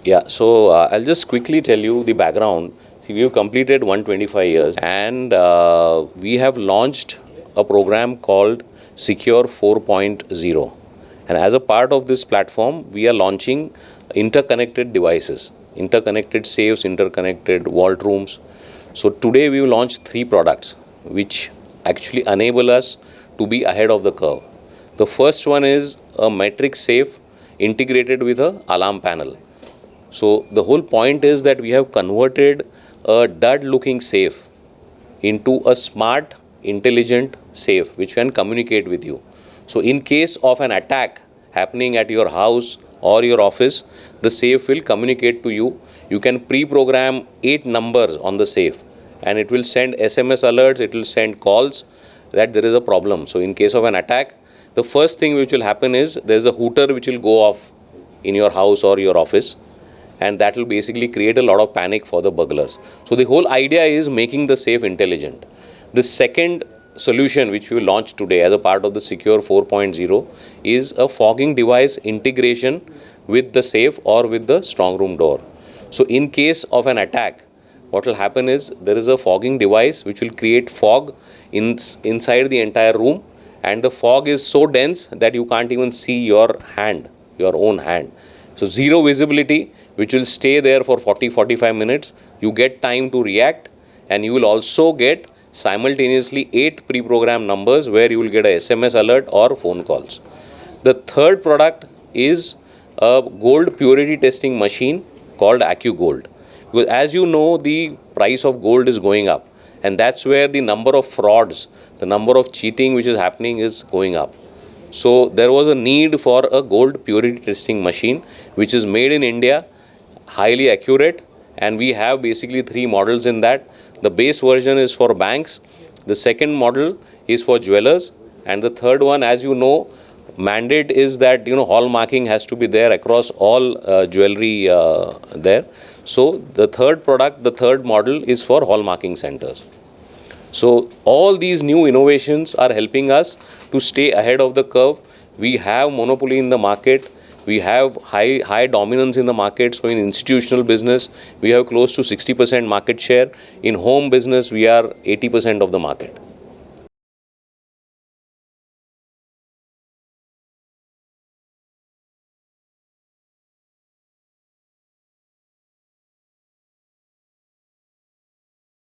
Yeah, so I'll just quickly tell you the background. See, we have completed 125 years and we have launched a program called Secure 4.0. And as a part of this platform, we are launching interconnected devices, interconnected safes, interconnected vault rooms. So today we will launch 3 products which actually enable us to be ahead of the curve. The first one is a matrix safe integrated with a alarm panel. So the whole point is that we have converted a dud looking safe into a smart, intelligent safe which can communicate with you. So in case of an attack happening at your house or your office, the safe will communicate to you. You can pre-program 8 numbers on the safe and it will send SMS alerts, it will send calls that there is a problem. So in case of an attack, the first thing which will happen is there is a hooter which will go off in your house or your office, and that will basically create a lot of panic for the burglars. So the whole idea is making the safe intelligent. The second solution which we launched today as a part of the Secure 4.0 is a fogging device integration with the safe or with the strong room door. So in case of an attack, what will happen is there is a fogging device which will create fog inside the entire room, and the fog is so dense that you can't even see your hand, your own hand. So zero visibility, which will stay there for 40-45 minutes. You get time to react, and you will also get simultaneously 8 pre-programmed numbers where you will get a SMS alert or phone calls. The third product is a gold purity testing machine called AccuGold. Because as you know, the price of gold is going up, and that's where the number of frauds, the number of cheating which is happening is going up. So there was a need for a gold purity testing machine which is made in India, highly accurate, and we have basically 3 models in that. The base version is for banks, the second model is for jewelers, and the third one, as you know, mandate is that hallmarking has to be there across all jewelry there. So the third product, the third model is for hallmarking centers. So all these new innovations are helping us to stay ahead of the curve. We have monopoly in the market. We have high dominance in the market. So in institutional business, we have close to 60% market share. In home business, we are 80% of the market.